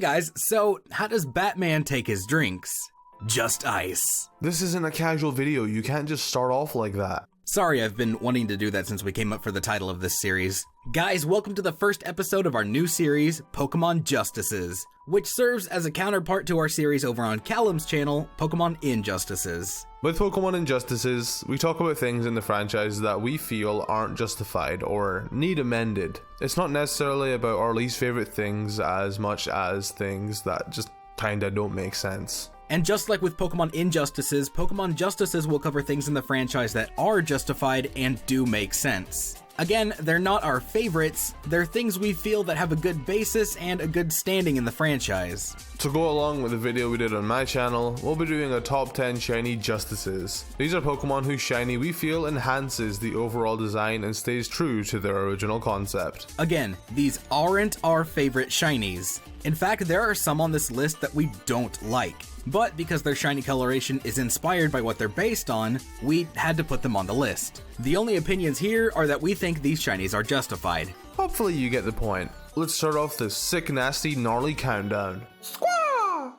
guys, so how does Batman take his drinks? Just ice. This isn't a casual video, you can't just start off like that. Sorry, I've been wanting to do that since we came up for the title of this series. Guys, welcome to the first episode of our new series, Pokemon Justices, which serves as a counterpart to our series over on Callum's channel, Pokemon Injustices. With Pokemon Injustices, we talk about things in the franchise that we feel aren't justified or need amended. It's not necessarily about our least favorite things as much as things that just kinda don't make sense. And just like with Pokemon Injustices, Pokemon Justices will cover things in the franchise that are justified and do make sense. Again, they're not our favorites, they're things we feel that have a good basis and a good standing in the franchise. To go along with the video we did on my channel, we'll be doing a top 10 shiny Justices. These are Pokemon whose shiny we feel enhances the overall design and stays true to their original concept. Again, these aren't our favorite shinies. In fact, there are some on this list that we don't like. But because their shiny coloration is inspired by what they're based on, we had to put them on the list. The only opinions here are that we think these shinies are justified. Hopefully you get the point. Let's start off this sick, nasty, gnarly countdown. Squaw!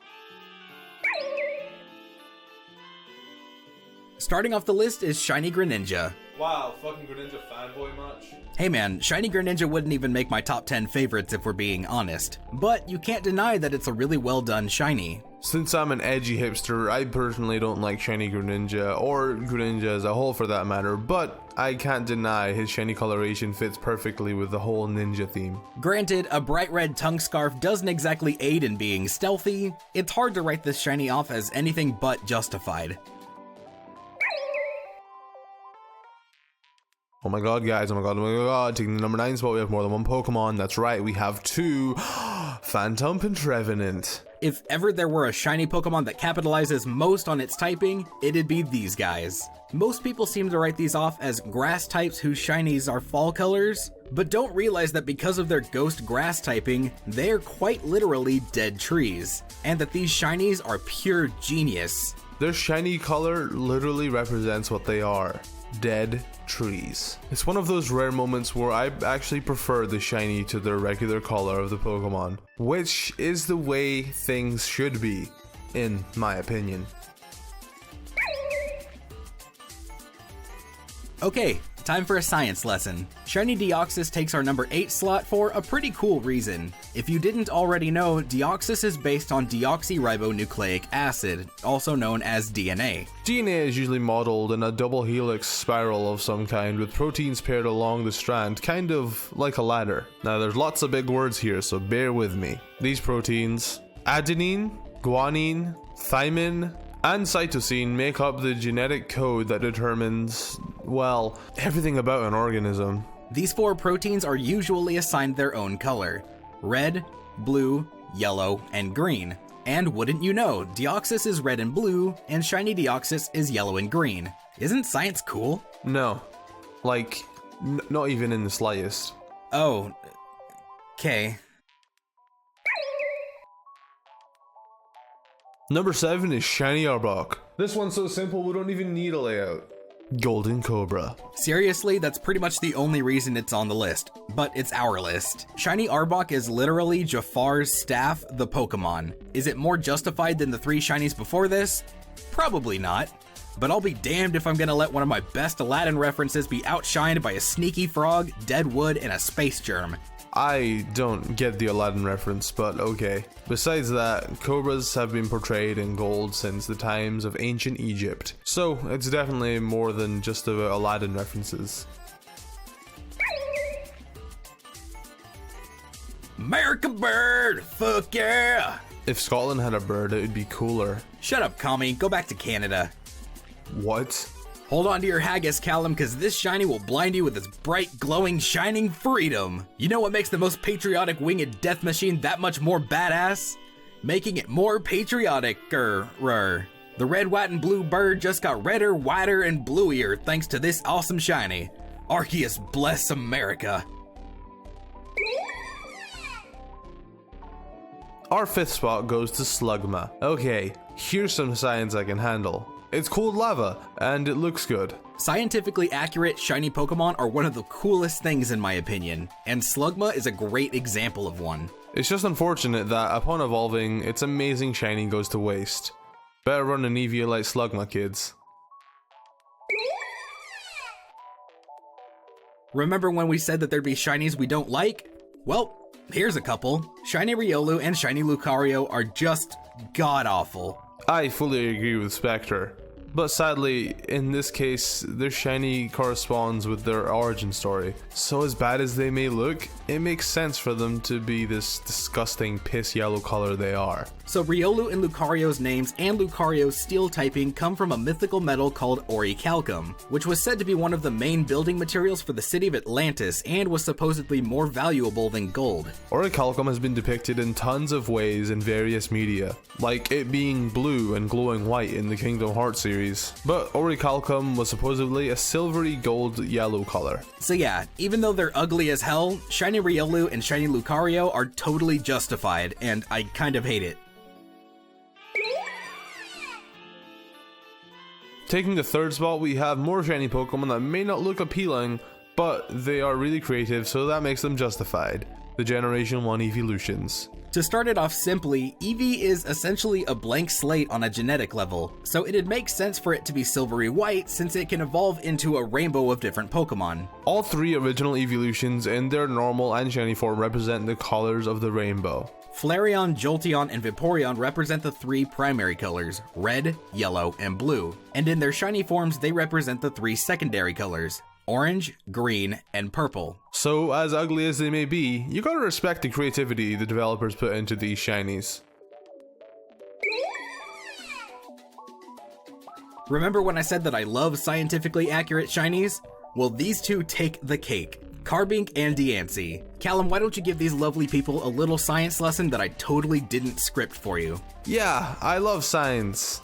Starting off the list is Shiny Greninja. Wow, fucking Greninja fanboy much? Hey man, Shiny Greninja wouldn't even make my top 10 favorites if we're being honest. But you can't deny that it's a really well done shiny. Since I'm an edgy hipster, I personally don't like Shiny Greninja, or Greninja as a whole for that matter, but I can't deny his shiny coloration fits perfectly with the whole ninja theme. Granted, a bright red tongue scarf doesn't exactly aid in being stealthy. It's hard to write this shiny off as anything but justified. Oh my god, guys, oh my god, taking the number 9 spot, we have more than one Pokemon. That's right, we have two. Phantom and Revenant. If ever there were a shiny Pokemon that capitalizes most on its typing, it'd be these guys. Most people seem to write these off as grass types whose shinies are fall colors, but don't realize that because of their ghost grass typing, they're quite literally dead trees, and that these shinies are pure genius. Their shiny color literally represents what they are. Dead trees. It's one of those rare moments where I actually prefer the shiny to the regular color of the Pokemon, which is the way things should be, in my opinion. Okay, time for a science lesson. Shiny Deoxys takes our number 8 slot for a pretty cool reason. If you didn't already know, Deoxys is based on deoxyribonucleic acid, also known as DNA. DNA is usually modeled in a double helix spiral of some kind with proteins paired along the strand, kind of like a ladder. Now there's lots of big words here, so bear with me. These proteins, adenine, guanine, thymine, and cytosine make up the genetic code that determines, well, everything about an organism. These 4 proteins are usually assigned their own color: red, blue, yellow, and green. And wouldn't you know, Deoxys is red and blue, and Shiny Deoxys is yellow and green. Isn't science cool? No. Like, not even in the slightest. Oh, okay. Number 7 is Shiny Arbok. This one's so simple we don't even need a layout. Golden Cobra. Seriously, that's pretty much the only reason it's on the list, but it's our list. Shiny Arbok is literally Jafar's staff, the Pokemon. Is it more justified than the 3 shinies before this? Probably not. But I'll be damned if I'm gonna let one of my best Aladdin references be outshined by a sneaky frog, dead wood, and a space germ. I don't get the Aladdin reference, but okay. Besides that, cobras have been portrayed in gold since the times of ancient Egypt, so it's definitely more than just about Aladdin references. America bird! Fuck yeah! If Scotland had a bird, it would be cooler. Shut up, commie. Go back to Canada. What? Hold on to your haggis, Callum, because this shiny will blind you with its bright, glowing, shining freedom. You know what makes the most patriotic winged death machine that much more badass? Making it more patriotic-er. The red, white, and blue bird just got redder, whiter, and bluier thanks to this awesome shiny. Arceus bless America. Our 5th spot goes to Slugma. Okay, here's some science I can handle. It's cold lava, and it looks good. Scientifically accurate shiny Pokemon are one of the coolest things in my opinion, and Slugma is a great example of one. It's just unfortunate that upon evolving, its amazing shiny goes to waste. Better run an Eevee like Slugma, kids. Remember when we said that there'd be shinies we don't like? Well, here's a couple. Shiny Riolu and Shiny Lucario are just god-awful. I fully agree with Speqtor, but sadly, in this case, their shiny corresponds with their origin story. So as bad as they may look, it makes sense for them to be this disgusting piss yellow color they are. So Riolu and Lucario's names and Lucario's steel typing come from a mythical metal called orichalcum, which was said to be one of the main building materials for the city of Atlantis and was supposedly more valuable than gold. Orichalcum has been depicted in tons of ways in various media, like it being blue and glowing white in the Kingdom Hearts series, but orichalcum was supposedly a silvery gold yellow color. So yeah, even though they're ugly as hell, Shiny Riolu and Shiny Lucario are totally justified, and I kind of hate it. Taking the third spot, we have more shiny Pokemon that may not look appealing, but they are really creative, so that makes them justified. The Generation 1 Evolutions. To start it off simply, Eevee is essentially a blank slate on a genetic level, so it'd make sense for it to be silvery white since it can evolve into a rainbow of different Pokemon. All three original evolutions in their normal and shiny form represent the colors of the rainbow. Flareon, Jolteon, and Vaporeon represent the three primary colors, red, yellow, and blue, and in their shiny forms they represent the three secondary colors, orange, green, and purple. So, as ugly as they may be, you gotta respect the creativity the developers put into these shinies. Remember when I said that I love scientifically accurate shinies? Well, these two take the cake. Carbink and Diancie. Callum, why don't you give these lovely people a little science lesson that I totally didn't script for you? Yeah, I love science.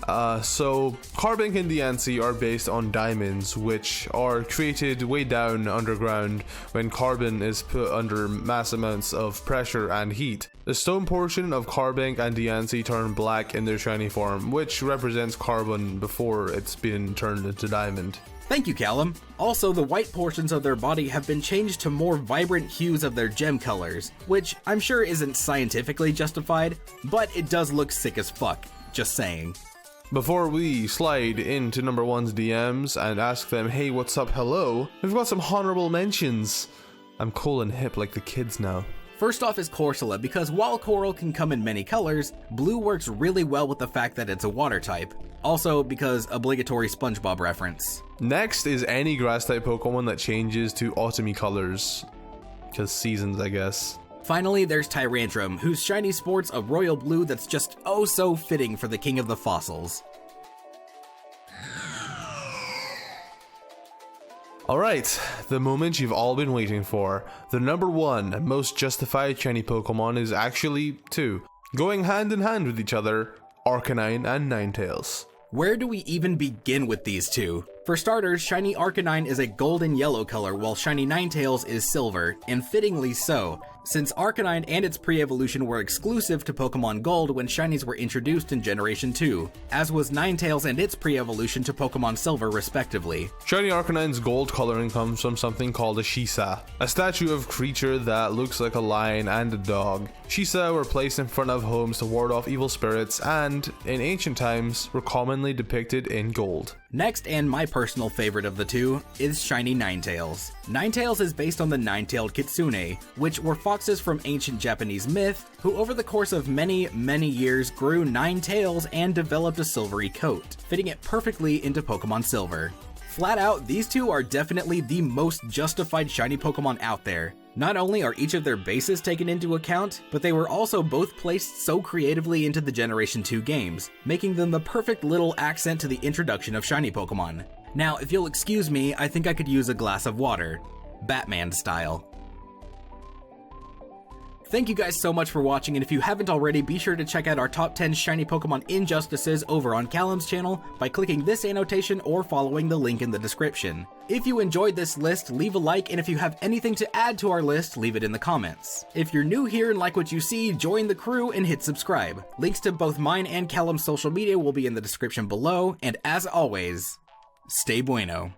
So Carbink and Diancie are based on diamonds, which are created way down underground when carbon is put under mass amounts of pressure and heat. The stone portion of Carbink and Diancie turn black in their shiny form, which represents carbon before it's been turned into diamond. Thank you, Callum. Also, the white portions of their body have been changed to more vibrant hues of their gem colors, which I'm sure isn't scientifically justified, but it does look sick as fuck. Just saying. Before we slide into number one's DMs and ask them, hey, what's up, hello, we've got some honorable mentions. I'm cool and hip like the kids now. First off is Corsola, because while coral can come in many colors, blue works really well with the fact that it's a water type. Also because obligatory SpongeBob reference. Next is any grass type Pokemon that changes to autumny colors. Because seasons, I guess. Finally, there's Tyrantrum, whose shiny sports a royal blue that's just oh so fitting for the king of the fossils. Alright, the moment you've all been waiting for. The number one most justified shiny Pokemon is actually two, going hand in hand with each other, Arcanine and Ninetales. Where do we even begin with these two? For starters, shiny Arcanine is a gold and yellow color while shiny Ninetales is silver, and fittingly so, since Arcanine and its pre-evolution were exclusive to Pokemon Gold when shinies were introduced in Generation 2, as was Ninetales and its pre-evolution to Pokemon Silver respectively. Shiny Arcanine's gold coloring comes from something called a Shisa, a statue of creature that looks like a lion and a dog. Shisa were placed in front of homes to ward off evil spirits and, in ancient times, were commonly depicted in gold. Next, and my personal favorite of the two, is shiny Ninetales. Ninetales is based on the nine-tailed kitsune, which were foxes from ancient Japanese myth, who over the course of many, many years grew 9 tails and developed a silvery coat, fitting it perfectly into Pokemon Silver. Flat out, these two are definitely the most justified shiny Pokemon out there. Not only are each of their bases taken into account, but they were also both placed so creatively into the Generation 2 games, making them the perfect little accent to the introduction of shiny Pokemon. Now, if you'll excuse me, I think I could use a glass of water. Batman style. Thank you guys so much for watching, and if you haven't already, be sure to check out our top 10 shiny Pokemon injustices over on Callum's channel by clicking this annotation or following the link in the description. If you enjoyed this list, leave a like, and if you have anything to add to our list, leave it in the comments. If you're new here and like what you see, join the crew and hit subscribe. Links to both mine and Callum's social media will be in the description below, and as always, stay bueno.